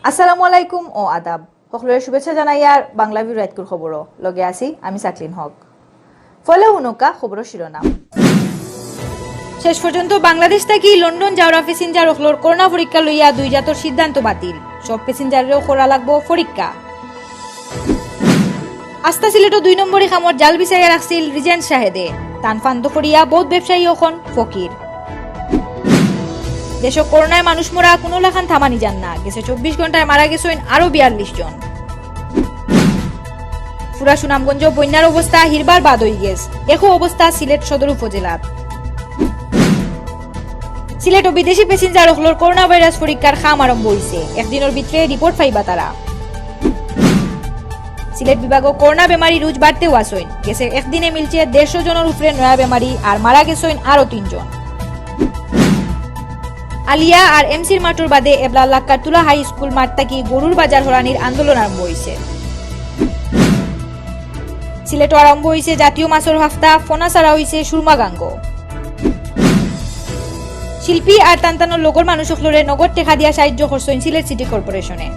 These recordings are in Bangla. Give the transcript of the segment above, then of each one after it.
আসসালামু আলাইকুম ও আদাব সকলের শুভেচ্ছা জানাই আর বাংলাভিউ রাইতকুর খবর লগে আছি আমি সাকলিন হক ফলে হুনকা খবর শিরোনাম শেষ পর্যন্ত বাংলাদেশ থেকে লন্ডন যাওয়া প্যাসেঞ্জার হকলোর করোনা পরীক্ষা লইয়া দুই জাতর সিদ্ধান্ত বাতিল সব প্যাসেঞ্জারেরও করা লাগবো পরীক্ষা আস্তা সিলেটও 2 নম্বরে খামর জাল বিছাইয়া রাখছিল রিজেন্ট শাহেদে তান ফান্দ করিয়া বহুত ব্যবসায়ী এখন ফকির দেশে করোনায় মানুষ মরা কোনো লাখান থামানি যান না গেছে 24 ঘন্টায় মারা গেছেন আরো 42 জন পুরা সুনামগঞ্জ বন্যার অবস্থা হিরবার বাদ হয়ে গেছে একই অবস্থা সিলেট সদর উপজেলার সিলেট ও বিদেশি প্যাসেঞ্জার হকলোর করোনা ভাইরাস পরীক্ষার খাম আরম্ভ হয়েছে একদিনের ভিতরে রিপোর্ট পাইবা তারা সিলেট বিভাগও করোনা বেমারি রুজ বাড়তেও আসেন গেছে একদিনে মিলছে 150 জনের উপরে নয়া বেমারি আর মারা গেছেন আরো 3 জন আলিয়া আর এমসির মাঠের বাদে এবলা লাক্কাতুলা হাই স্কুল মাঠ থেকে গরুর বাজার হরানির আন্দোলন আরম্ভ হয়েছে সিলেটও আরম্ভ হয়েছে জাতীয় মাছের হাফতা ফোনা ছাড়া হয়েছে সুরমাগাঙ্গ শিল্পী আর তান্তানোর লোকর মানুষ হকলরে নগদ টেকা দিয়া সাহায্য করছেন সিলেট সিটি কর্পোরেশনে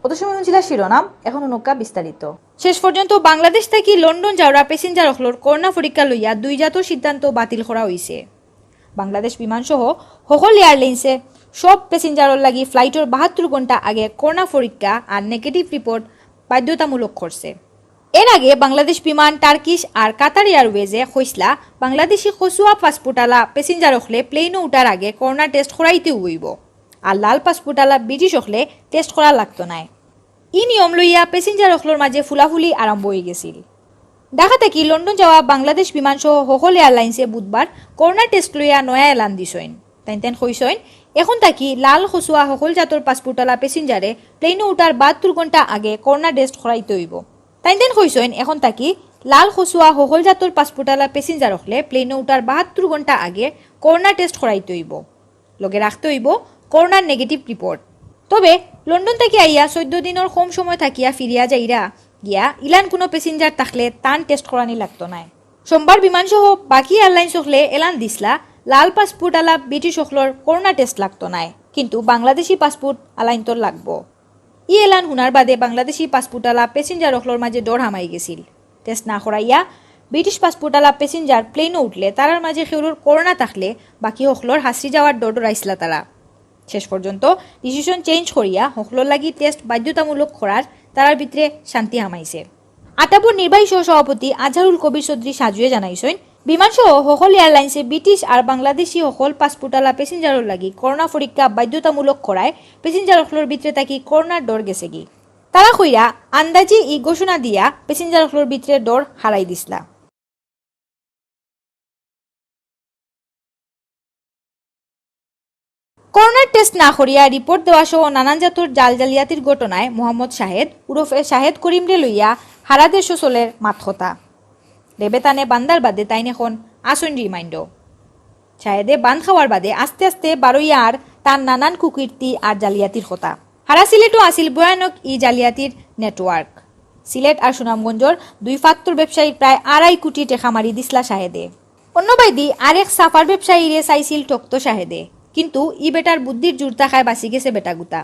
অত সময় শুনছিল শিরোনাম এখন নৌকা বিস্তারিত শেষ পর্যন্ত বাংলাদেশ থেকে লন্ডন যাওয়া প্যাসেঞ্জার হকলোর করোনা পরীক্ষা লইয়া দুই জাতর সিদ্ধান্ত বাতিল করা হয়েছে বাংলাদেশ বিমান সহ সকল এয়ারলাইন্সে সব প্যাসেঞ্জারের লাগি ফ্লাইটের 72 ঘন্টা আগে করোনা পরীক্ষা আর নেগেটিভ রিপোর্ট বাধ্যতামূলক করছে এর আগে বাংলাদেশ বিমান টার্কিশ আর কাতার এয়ারওয়েজে কইসলা বাংলাদেশি খসুয়া পাসপোর্টালা প্যাসেঞ্জার হলে প্লেনে উঠার আগে করোনা টেস্ট করাইতে হইব আর লাল পাসপোর্টালা ব্রিটিশ হলে টেস্ট করা লাগতো না ই নিয়ম লইয়া প্যাসেঞ্জার হকলোর মাঝে ফুলাফুলি আরম্ভ হয়ে গেছিল ঢাকা থেকে লন্ডন যাওয়া বাংলাদেশ বিমান সহ সকল এয়ারলাইন্সে বুধবার করোনা টেস্ট লইয়া নয়া এলান দিছেন তাই কইছেন এখন থাকি লাল খসুয়া সকল জাতর পাসপোর্টালা প্যাসেঞ্জারে প্লেনে উঠার 72 ঘন্টা আগে করোনা টেস্ট করাইতে হইব তাই কইছেন এখন থাকি লাল খসুয়া সকল জাতর পাসপোর্টালা প্যাসেঞ্জার হলে প্লেনে উঠার 72 ঘন্টা আগে করোনা টেস্ট করাইতে হইব লগে রাখতে হইব করোনার নেগেটিভ রিপোর্ট তবে লন্ডন থেকে আইয়া 14 দিনের কম সময় থাকিয়া ফিরিয়া যাইরা গিয়া ইলান কোনো প্যাসেঞ্জার থাকলে তান টেস্ট করানি লাগতো না সোমবার বিমান সহ বাকি এয়ারলাইন্স হকলে এলান দিসলা লাল পাসপোর্ট আলা ব্রিটিশ হকলর করোনা টেস্ট লাগতো না কিন্তু বাংলাদেশি পাসপোর্ট আলাইনতর লাগবো ই এলান হুনার বাদে বাংলাদেশি পাসপোর্ট আলা প্যাসেঞ্জার হকলর মাঝে ডর হামাই গেছিল টেস্ট না করাইয়া ব্রিটিশ পাসপোর্ট আলা প্যাসেঞ্জার প্লেনে উঠলে তারার মাঝে সেগুলোর করোনা থাকলে বাকি হকলর হাসি যাওয়ার ডর ডরাইছিলা তারা শেষ পর্যন্ত ডিসিশন চেঞ্জ করিয়া হকলর লাগি টেস্ট বাধ্যতামূলক করার তারার ভিতরে শান্তি হামাইছে আটাপুর নির্বাহী সহ সভাপতি আজহারুল কবির চৌধুরী সাজুয়ে জানাইছেন বিমান সহ সকল এয়ারলাইন্সে ব্রিটিশ আর বাংলাদেশি সকল পাসপোর্টালা প্যাসেঞ্জারের লাগি করোনা পরীক্ষা বাধ্যতামূলক করায় প্যাসেঞ্জার হকলর ভিতরে থাকি করোনার ডর গেছে কি তারা কইরা আন্দাজি ই ঘোষণা দিয়া প্যাসেঞ্জার হকলর ভিতরে ডর হারাই দিসলা করোনার টেস্ট না করিয়া রিপোর্ট দেওয়া সহ নানান জাতর জালিয়াতির ঘটনায় মোহাম্মদ শাহেদ উরফে শাহেদ করিমরে লইয়া হারা দেশ চলের মাতখতা রেবেতানে বান্দার বাদে তাইন এখন আসন রিমাইন্ড শাহেদে বান খাওয়ার বাদে আস্তে আস্তে বারইয়া আর তার নানান কুকীর্তি আর জালিয়াতির কথা হারা সিলেটও আসিল ভয়ানক ই জালিয়াতির নেটওয়ার্ক সিলেট আর সুনামগঞ্জর 2 ফাত্তর ব্যবসায়ী প্রায় 2.5 কোটি টাকা মারি দিসলা শাহেদে অন্য বাইদি আরেক সাফার ব্যবসায়ীরে চাইছিল ঠকতো শাহেদে কিন্তু ই বেটার বুদ্ধির জোর থাকায় বাঁচি গেছে বেটাগুতা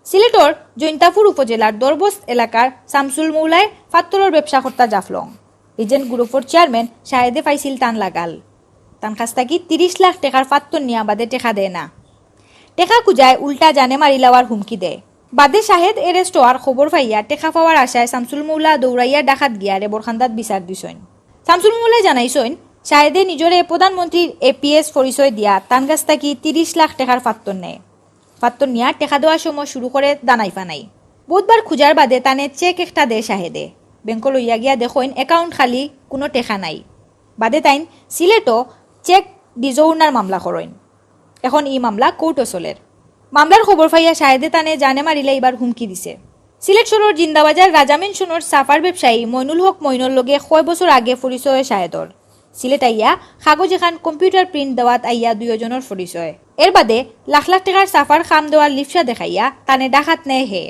সিলেটর জৈন্তাপুর উপজেলার দরবস্ত এলাকার শামসুল মৌলায় ফাত্তরের ব্যবসা কর্তা জাফলং রিজেন্ট গ্রুপের চেয়ারম্যান শাহেদে পাইছিল টান লাগাল তান কাছ থাকি 30 লাখ টাকার ফাত্তর নিয়া বাদে টেকা দেয় না টেকা খুঁজায় উল্টা জানে মারি লওয়ার হুমকি দেয় বাদে শাহেদ এরেস্ট হওয়ার খবর পাইয়া টেকা পাওয়ার আশায় শামসুল মৌলা দৌড়াইয়া ডাকাত গিয়া রেবরখান্দাত বিচার দিছেন শামসুল মৌলাই জানাইছেন শাহেদে নিজরে প্রধানমন্ত্রীর এপিএস পরিচয় দিয়া তান কাছ থাকি 30 লাখ টাকার ফাত্তর নেয় ফাত্তর নিয়া টেকা দেওয়ার সময় শুরু করে দানাই ফানাই বুধবার খুঁজার বাদে তানে চেক একটা দেয় শাহেদে ব্যাংক লইয়া গিয়া দেখেন অ্যাকাউন্ট খালি কোনো টেকা নাই বাদে তাইন সিলেটও চেক ডিজৌনার মামলা করেন এখন ই মামলা কোর্টও চলের মামলার খবর পাইয়া শাহেদে তানে জানে মারিলে এবার হুমকি দিছে সিলেট শহরের জিন্দাবাজার রাজামিন সোনর সাফার ব্যবসায়ী মইনুল হক মইনুল লগে 6 বছর আগে পরিচয় শাহেদর সিলেট আইয়া কাগজ এখান কম্পিউটার প্রিন্ট দেওয়াত আইয়া 2 জনের পরিচয় এর বাদে লাখ লাখ টাকার সাফার খাম দেওয়ার লিপসা দেখাইয়া তানে ডাকাত নেয় হে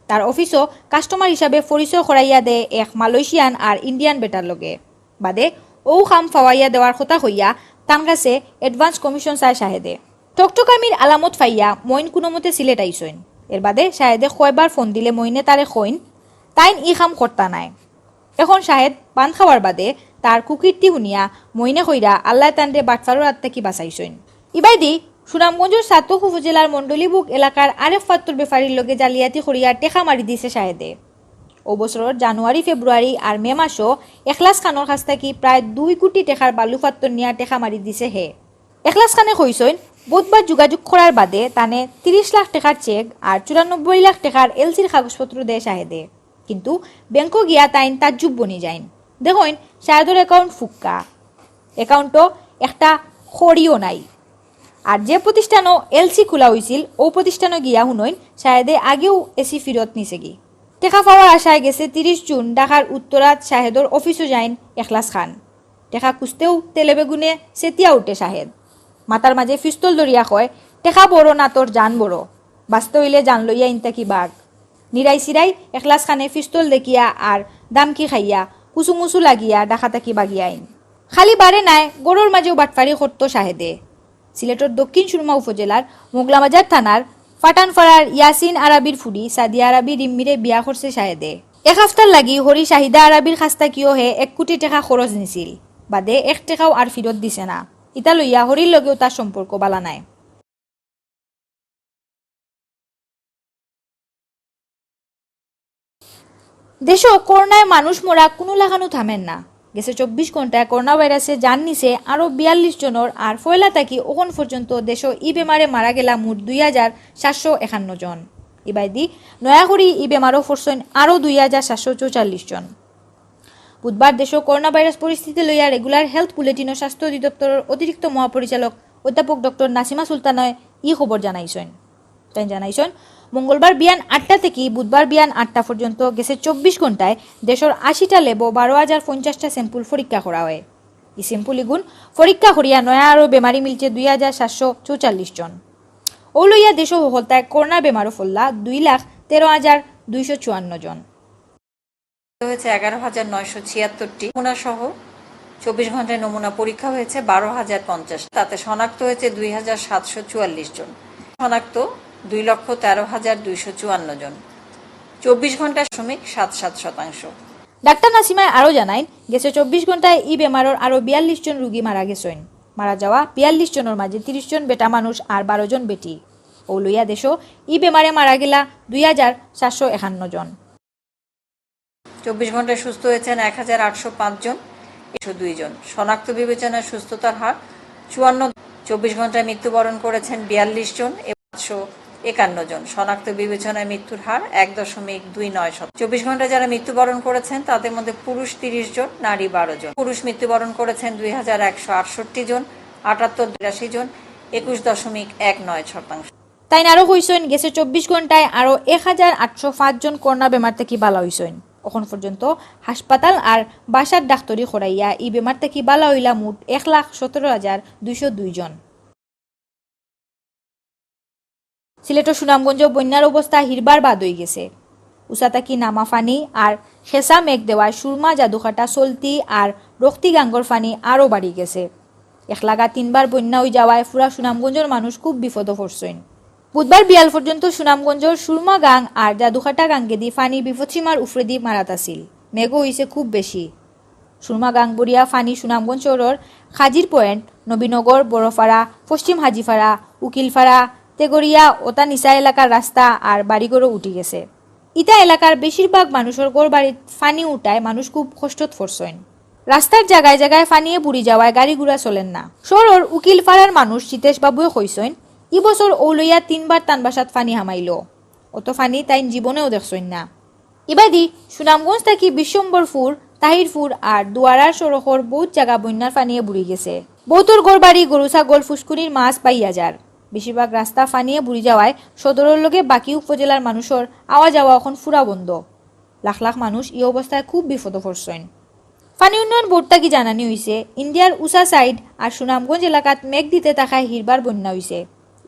তার অফিসও কাস্টমার হিসাবে পরিচয় করাইয়া দে এক মালয়েশিয়ান আর ইন্ডিয়ান বেটার লগে বাদে ও খাম ফাওয়াইয়া দেওয়ার কথা হইয়া তান কাছে অ্যাডভান্স কমিশন চায় শাহেদে টকটকামির আলামত ফাইয়া মইন কোনোমতে সিলেট আইসইন এর বাদে শাহেদে কয়বার ফোন দিলে মইনে তারে কইন তাইন ই খাম করতা নাই। এখন শাহেদ পান খাওয়ার বাদে তার কুকীর্তি শুনিয়া মইনে কইরা আল্লাহ তান্ডে বাটফারোর হাত থেকে বাঁচাইছেন। ইবাইদি সুনামগঞ্জের সাতক উপজেলার মন্ডলীবুক এলাকার আরেক ফাত্তর বেফারির লগে জালিয়াতি করিয়া টেকা মারি দিছে শাহেদে। ও বছরের জানুয়ারি ফেব্রুয়ারি আর মে মাসও এখলাস খানোর কাছ থেকে প্রায় 2 কোটি টাকার বালু ফাত্তর নিয়া টেকা মারি দিছে হে। এখলাস খানে কইসইন বুধবার যোগাযোগ করার বাদে তানে 30 লাখ টাকার চেক আর 94 লাখ টাকার এলসির কাগজপত্র দেয় শাহেদে। কিন্তু ব্যাংকও গিয়া তাইন তাজ্জুব বনি যাইন। দেখুন শাহেদর অ্যাকাউন্ট ফুক্কা, অ্যাকাউন্টও একটা খড়িও নাই। আর যে প্রতিষ্ঠানও এলসি খোলা হয়েছিল ও প্রতিষ্ঠানও গিয়া শুনইন শাহেদে আগেও এসি ফিরত নিছে গি। টেকা পাওয়ার আশায় গেছে 30 জুন ঢাকার উত্তরাত শাহেদর অফিসও যাইন এখলাস খান। টেকা খুঁজতেও তেলেবেগুনে সেতিয়া উঠে শাহেদ। মাতার মাঝে পিস্তল ধরিয়া কয় টেকা বড় না তোর জান বড়, বাঁচতে হইলে জান লইয়া ইনতা কি বাঘ। নিরাই সিরাই এখলাস খানে পিস্তল দেখিয়া আর দামকি খাইয়া কুচুমুচু লাগিয়া ডাকাতাকি বাগিয়া আইন। খালি বারে নাই গরুর মাঝেও বাটফারি করত শাহেদে। সিলেটের দক্ষিণ সুরমা উপজেলার মোগলাবাজার থানার ফাটানফাড়ার ইয়াসিন আরাবির ফুডি সাদিয়া আরাবি রিম্মিরে বিয়া করছে শাহেদে। এক হপ্তার লাগি হরি শাহিদা আরাবির খাস্তা কিয় হে 1 কোটি টাকা খরচ নিছিল, বাদে 1 টাকাও আর ফিরত দিছে না। ইতা লইয়া হরির লগেও তার সম্পর্ক বালা নাই। দেশও করোনায় মানুষ মরা কোনো লাগানো থামেন না। গেছে 24 ঘন্টায় করোনা ভাইরাসে জান নিছে আরো 42 জনের। আর ফয়লা থাকি ওখন পর্যন্ত দেশও ই বেমারে মারা গেলা মোট 2751 জন। ইবাইদি নয়া করি ই বেমারও ফরছেন আরো 2744 জন। বুধবার দেশও করোনা ভাইরাস পরিস্থিতি লইয়া রেগুলার হেলথ বুলেটিন ও স্বাস্থ্য অধিদপ্তরের অতিরিক্ত মহাপরিচালক অধ্যাপক ডক্টর নাসিমা সুলতানয় ই খবর জানাইছেন। তাই জানাইছেন মঙ্গলবার বিয়ান 8টা থেকে বুধবার বিয়ান 8টা পর্যন্ত গেছে 24 ঘন্টায় দেশের 80টা লেবো 12,050টা স্যাম্পল পরীক্ষা করা হয়। এই স্যাম্পল ইগুন পরীক্ষা করিয়া নয়া আরও বেমারি মিলছে 2744 জন। ও লইয়া দেশ হলতায় করোনা বেমারও ফল্লা 2,13,254 জন। হয়েছে 11,976টি নমুনা সহ 24 ঘন্টায় নমুনা পরীক্ষা হয়েছে 12,050। তাতে শনাক্ত হয়েছে 2,744 জন। শনাক্ত 2,13,254 জন। 24 ঘন্টায় 0.77%। ডাক্তার নাসিমায় আরও জানাইন গেছে 24 ঘন্টায় ই বেমারের আরও 42 জন রোগী মারা গেছেন। মারা যাওয়া 42 জনের মাঝে 30 জন বেটা মানুষ আর 12 জন বেটি। ও লইয়া দেশও ই বেমারে মারা গেলা 2,451 জন। 24 ঘন্টায় সুস্থ হয়েছেন 1,805 জন, 102 জন। শনাক্ত বিবেচনায় সুস্থতার হার 54। 24 ঘন্টায় মৃত্যুবরণ করেছেন 42 জন, 551 জন। শনাক্ত বিবেচনায় মৃত্যুর হার 1.29%। 24 ঘন্টায় যারা মৃত্যুবরণ করেছেন তাদের মধ্যে পুরুষ 30 জন, নারী 12 জন। পুরুষ মৃত্যুবরণ করেছেন 2,168 জন, 78 জন, 21.19%। তাই আরও হইছেন গেছে 24 ঘন্টায় আরও 1,805 জন করোনা বেমার থেকে বালা হইছেন। এখন পর্যন্ত হাসপাতাল আর বাসার ডাক্তারি খরাইয়া এই বেমার থেকে বালা হইলা মোট 1,17,202 জন। সিলেটের সুনামগঞ্জ বন্যার অবস্থা হিরবার বাদ হয়ে গেছে। উসাতাকি নামা ফানি আর খেসা মেঘ দেওয়ায় সুরমা জাদুখাটা চলতি আর রক্তি গাঙ্গর ফানি আরও বাড়ি গেছে। 1 লাগা 3বার বন্যা হয়ে যাওয়ায় পুরা সুনামগঞ্জের মানুষ খুব বিপদ পড়ছেন। বুধবার বিয়াল পর্যন্ত সুনামগঞ্জের সুরমা গাং আর জাদুখাটা গাঙ্গে দি ফানি বিপদসীমার উফরে দি মারাত আসিল। মেঘও হয়েছে খুব বেশি। সুরমা গাং বরিয়া ফানি সুনামগঞ্জ শহরের খাজির পয়েন্ট, নবীনগর, বড়ফাড়া, পশ্চিম হাজিফাড়া, উকিলফাড়া, তেগরিয়া ওতা নিচা এলাকার রাস্তা আর বাড়িঘরও উঠি গেছে। ইটা এলাকার বেশিরভাগ মানুষের গড় বাড়িত ফানি উঠায় মানুষ খুব কষ্টত পড়ছেন। রাস্তার জায়গায় জায়গায় ফানিয়ে বুড়ি যাওয়ায় গাড়ি ঘোড়া চলেন না। শহরের উকিলপাড়ার মানুষ সীতেশ বাবুয়ে কইছেন ই বছর ওলইয়া 3বার তানবাসাত ফানি হামাইল। অত ফানি তাই জীবনেও দেখছেন না। ইবাদি সুনামগঞ্জ থাকি বিশ্বম্বরপুর, তাহিরপুর আর দুয়ারার সড়কর বহুত জায়গা বন্যার ফানিয়ে বুড়ি গেছে। বহুতর গড় বাড়ি, গরু ছাগল, ফুসকুনির মাছ পাইয়া যার। বেশিরভাগ রাস্তা ফানিয়ে বুড়ি যাওয়ায় সদরের লগে বাকি উপজেলার মানুষের আওয়া যাওয়া এখন ফুরা বন্ধ। লাখ লাখ মানুষ এই অবস্থায় খুব বিপদ পড়ছেন। ফানি উন্নয়ন বোর্ড তাকি জানানি হয়েছে ইন্ডিয়ার উষা সাইড আর সুনামগঞ্জ এলাকাত মেঘ দিতে থাকায় হিরবার বন্যা হয়েছে।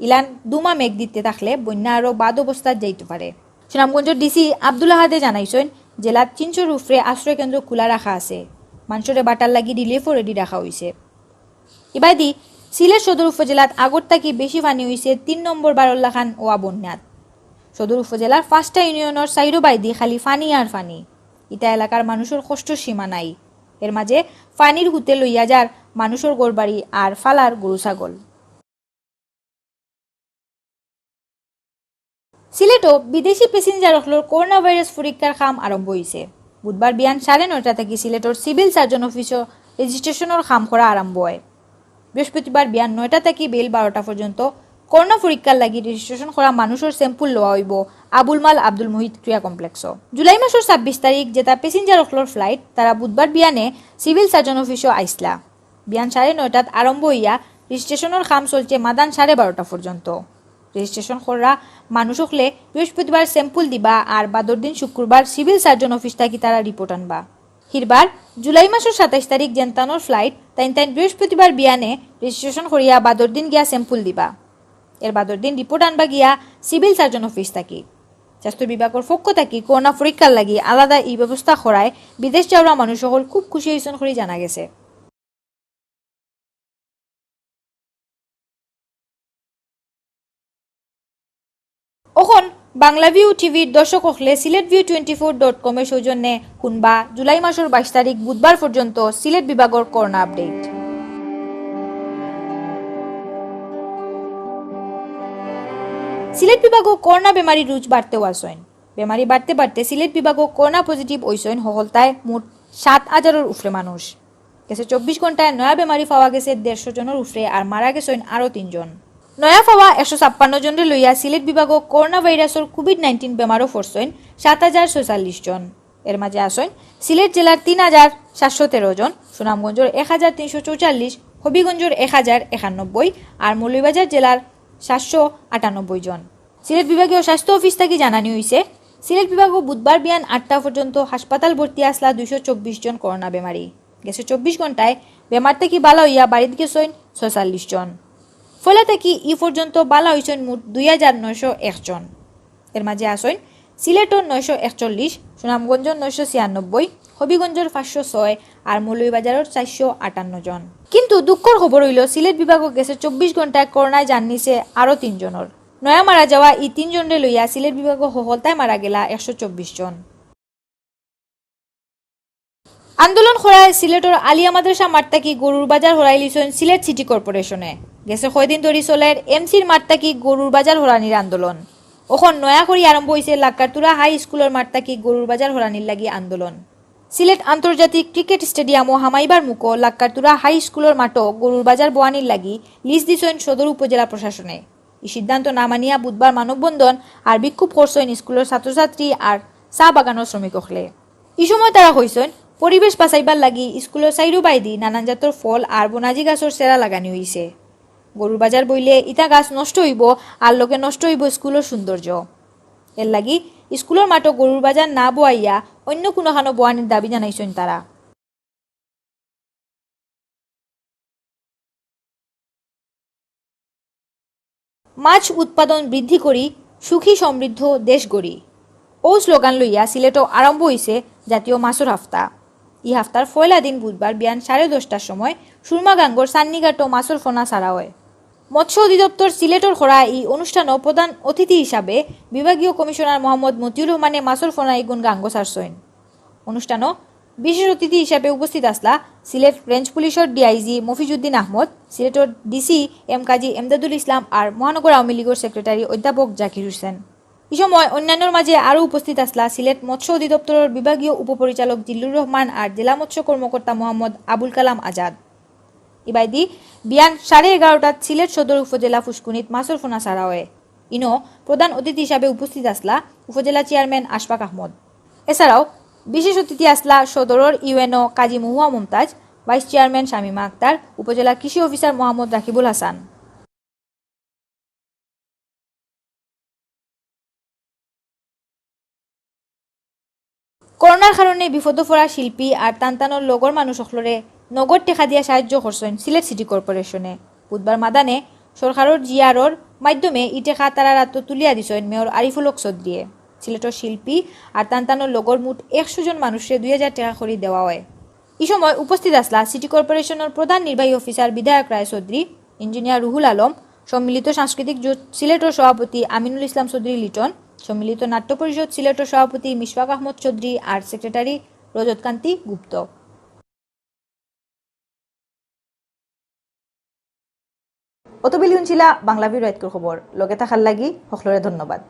ইলান দুমা মেঘ দিতে থাকলে বন্যা আরও বাদ অবস্থায় যাইতে পারে। সুনামগঞ্জের ডিসি আব্দুল আহাদে জানাইছেন জেলার 300 উপরে আশ্রয় কেন্দ্র খোলা রাখা আছে। মানুষের বাটার লাগি রিলিফও রেডি রাখা হয়েছে। ইবাদি সিলেট সদর উপজেলাত আগর থাকি বেশি পানি হয়েছে 3 নম্বর বারল্লা খান ওয়া বন্যাত। সদর উপজেলার 5টা ইউনিয়নের সাইডো বাইদি খালি ফানি আর ফানি। ইটা এলাকার মানুষের কষ্ট সীমা নাই। এর মাঝে ফানির হুতে লইয়া যার মানুষের গড়বাড়ি আর ফালার গরু ছাগল। সিলেটও বিদেশি প্যাসেঞ্জার হলোর করোনা ভাইরাস পরীক্ষার কাম আরম্ভ হয়েছে। বুধবার বিয়ান 9:30 থেকে সিলেটর সিভিল সার্জন অফিসও রেজিস্ট্রেশনের কাম করা আরম্ভ হয়। বৃহস্পতিবার বিয়ান 9টা থেকে বেল 12টা পর্যন্ত করোনা পরীক্ষার লাগি রেজিস্ট্রেশন করা মানুষের স্যাম্পল লওয়া হইব আবুল মাল আব্দুল মুহিত ক্রিয়া কমপ্লেক্স। জুলাই মাসের 26 তারিখ যেটা প্যাসেঞ্জার হলোর ফ্লাইট তারা বুধবার বিয়ানে সিভিল সার্জন অফিসও আইসলা। বিয়ান 9:30টাত আরম্ভ হইয়া রেজিস্ট্রেশনের কাম চলছে মাদান 12:30 পর্যন্ত। রেজিস্ট্রেশন করা মানুষ হলে বৃহস্পতিবার স্যাম্পল দিবা আর বাদর দিন শুক্রবার সিভিল সার্জন অফিস থেকে তারা রিপোর্ট আনবা। হিরবার জুলাই মাসের 27 তারিখ জেন্তানোর ফ্লাইট তাইন বৃহস্পতিবার বিয়ানে রেজিস্ট্রেশন করিয়া বাদর দিন গিয়া স্যাম্পল দিবা। এর বাদর দিন রিপোর্ট আনবা গিয়া সিভিল সার্জন অফিস থাকি। স্বাস্থ্য বিভাগের পক্ষ থাকি করোনা পরীক্ষার লাগি আলাদা এই ব্যবস্থা করায় বিদেশ যাওয়া মানুষ সকল খুব খুশি হয়েছেন করে জানা গেছে। এখন বাংলাভিউ টিভির দর্শক হলে সিলেটভিউ24.com এর সৌজন্যে শুনবা জুলাই মাসের 22 তারিখ বুধবার পর্যন্ত সিলেট বিভাগের করোনা আপডেট। সিলেট বিভাগও করোনা বেমারি রুজ বাড়তেও আসেন। বেমারি বাড়তে বাড়তে সিলেট বিভাগও করোনা পজিটিভ হইছেন হকলতায় মোট 7,000-এর উপরে মানুষ। গেছে 24 ঘন্টায় নয়া বেমারি পাওয়া গেছে 150 জনের উপরে আর মারা গেছেন আরো 3 জন। নয়া পাওয়া 156 জনের লইয়া সিলেট বিভাগও করোনা ভাইরাসের কোভিড-19 বেমারও ফরছেন 7,046 জন। এর মাঝে আসেন সিলেট জেলার 3,713 জন, সুনামগঞ্জের 1,344, হবিগঞ্জের 1,091 আর মৌলভীবাজার জেলার 798 জন। সিলেট বিভাগীয় স্বাস্থ্য অফিস থেকে জানানি হয়েছে সিলেট বিভাগও বুধবার বিয়ান 8টা পর্যন্ত হাসপাতাল ভর্তি আসলা 224 জন করোনা বেমারি। গেছে 24 ঘন্টায় বেমার থেকে বালা হইয়া বাড়িতে গেছেন 46 জন। ফলে থেকে ই পর্যন্ত বালা হয়েছেন মোট 2,901 জন। এর মাঝে আসেন সিলেটর 941, সুনামগঞ্জের 996, হবিগঞ্জের 506 আর মৌলভীবাজারের 458 জন। কিন্তু দুঃখর খবর হইল সিলেট বিভাগও গেছে 24 ঘন্টায় করোনায় জান নিছে আরো 3 জনের। নয়া মারা যাওয়া এই 3 জনের লইয়া সিলেট বিভাগও হহলতায় মারা গেলা 124 জন। আন্দোলন করায় সিলেটর আলিয়া মাদ্রাসা মাঠ থেকে গরুর বাজার হরাই লিছেন সিলেট সিটি কর্পোরেশনে। গেছে কয়দিন ধরে চলের এমসির মাঠ থেকে গরুর বাজার হরানির আন্দোলন। এখন নয়া করে আরম্ভ হয়েছে লাক্কারতুরা হাই স্কুলের মাঠ থেকে গরুর বাজার হরানির লাগি আন্দোলন। সিলেট আন্তর্জাতিক ক্রিকেট স্টেডিয়াম ও হামাইবার মুখো লাক্কারতুরা হাই স্কুলের মাঠও গরুর বাজার বোয়ানির লাগি লিজ দিছেন সদর উপজেলা প্রশাসনে। এই সিদ্ধান্ত না মানিয়া বুধবার মানববন্ধন আর বিক্ষোভ করছেন স্কুলের ছাত্রছাত্রী আর চা বাগানের শ্রমিক হলে। এই সময় তারা কইছেন পরিবেশ বাঁচাইবার লাগি স্কুলের সাইডো বাইদি নানান জাতের ফল আর বনাজি গাছের সেরা লাগানি হইছে। গরুর বাজার বইলে ইটা গাছ নষ্ট হইব আর লোকে নষ্ট হইব স্কুলের সৌন্দর্য। এর লাগি স্কুলের মাঠও গরুর বাজার না বোয়াইয়া অন্য কোনোখানো বোয়ানির দাবি জানাইছেন তারা। মাছ উৎপাদন বৃদ্ধি করি সুখী সমৃদ্ধ দেশ গড়ি ও স্লোগান লইয়া সিলেটও আরম্ভ হইছে জাতীয় মাছের হাফতা। এই হাফতার পয়লা দিন বুধবার বিয়ান 10:30টার সময় সুরমাগাঙ্গর সান্নিঘাট ও মাছের ফোনা ছাড়া হয়। মৎস্য অধিদপ্তর সিলেটর করা এই অনুষ্ঠানও প্রধান অতিথি হিসাবে বিভাগীয় কমিশনার মোহাম্মদ মতিউর রহমানে মাছের ফোনা ইগুন গাঙ্গ ছাড়ছেন। অনুষ্ঠানও বিশেষ অতিথি হিসাবে উপস্থিত আসলা সিলেট রেঞ্জ পুলিশের ডিআইজি মফিজউদ্দিন আহমদ, সিলেটের ডিসি এম কাজী এমদাদুল ইসলাম আর মহানগর আওয়ামী লীগের সেক্রেটারি অধ্যাপক জাকির হোসেন। এই সময় অন্যান্যর মাঝে আরও উপস্থিত আসলা সিলেট মৎস্য অধিদপ্তরের বিভাগীয় উপপরিচালক জিল্লুর রহমান আর জেলা মৎস্য কর্মকর্তা মোহাম্মদ আবুল কালাম আজাদ। ইবাইদি বিয়ান 11:30টাত সিলেট সদর উপজেলা ফুসকুনিত মাছের ফোনা ছাড়া হয়। ইনো প্রধান অতিথি হিসাবে উপস্থিত আসলা উপজেলা চেয়ারম্যান আশফাক আহমদ। এছাড়াও বিশেষ অতিথি আসলা সদরের ইউএনও কাজী মহুয়া মুমতাজ, ভাইস চেয়ারম্যান শামিমা আক্তার, উপজেলা কৃষি অফিসার মোহাম্মদ রাকিবুল হাসান। করোনার কারণে বিপদ পড়া শিল্পী আর টানটানোর লগর মানুষ সকলরে নগদ টেকা দিয়া সাহায্য করছেন সিলেট সিটি কর্পোরেশনে। বুধবার মাদানে সরকারের জিআরওর মাধ্যমে ই টেকা তারা রাত তুলিয়া দিছেন মেয়র আরিফুল হক চৌধুরীয়ে। সিলেটের শিল্পী আর টানটানোর লগর মোট 100 জন মানুষে 2,000 টাকা করে দেওয়া হয়। এই সময় উপস্থিত আসলা সিটি কর্পোরেশনের প্রধান নির্বাহী অফিসার বিধায়ক রায় চৌধুরী, ইঞ্জিনিয়ার রুহুল আলম, সম্মিলিত সাংস্কৃতিক জোট সিলেটের সভাপতি আমিনুল ইসলাম চৌধুরী লিটন, সম্মিলিত নাট্য পরিষদ সিলেটের সভাপতি মিশফাক আহমদ চৌধুরী আর সেক্রেটারি রজতকান্তি গুপ্ত। অতবেলি শুনছিলা বাংলা ভিউ রাইতকর খবর। লগে থাকার লাগি সকলরে ধন্যবাদ।